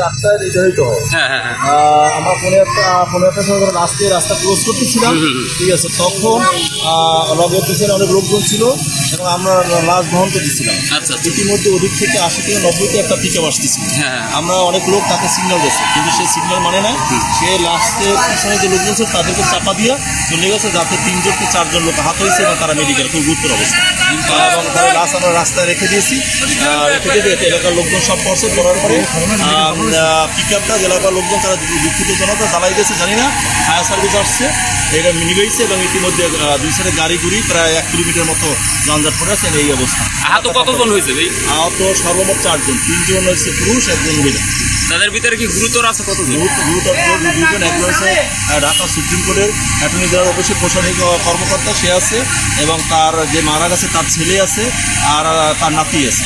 রাস্তায় নির্ধারিত হয়। আমরা পনেরো একটা সময় রাস্তা ক্লোজ করতেছিলাম, ঠিক আছে। তখন লগের পিছনে অনেক লোকজন ছিল এবং আমরা লাশ বহন করতেছিলাম। ইতিমধ্যে ওদিক থেকে 80 থেকে 90তে একটা পিকআপ আসতেছিল। আমরা অনেক লোক তাকে সিগন্যাল দিয়েছে, কিন্তু সে সিগন্যাল মানে না। সে লাস্টের পিছনে যে লোকজন ছিল তাদেরকে চাপা দিয়ে চলে গেছে, যাতে 3 জন কি 4 জন লোক আহত হয়েছে এবং তারা মেডিকেল খুব গুরুতর অবস্থা। এবং তারা লাশ আমরা রাস্তায় রেখে দিয়েছি। রেখে দিয়ে এলাকার লোকজন সব পর্ষদ করার পরে পিকআপটা এলাকার লোকজন তারা দুঃখিত জনতা জ্বালাই দিয়েছে, জানি না। ফায়ার সার্ভিস আসছে, এটা নিয়ে গেছে এবং ইতিমধ্যে 2 সাইডে গাড়ি ঘুরি প্রায় 1 কিলোমিটার মতো যানজট পড়ে আছে। এই অবস্থা। আহত কতজন হয়েছে? আহত সর্বমোট 4 জন, 3 জন হয়েছে পুরুষ, 1 জন মহিলা। তাদের ভিতরে কি গুরুতর আছে? কতজন গুরুতর? 2 জন। একজন হচ্ছে ঢাকা সুপ্রিম কোর্টের অ্যাটর্নি জেনারেল অফিসের প্রশাসনিক কর্মকর্তা, সে আছে, এবং তার যে মারা গেছে তার ছেলে আছে, আর তার নাতি আছে।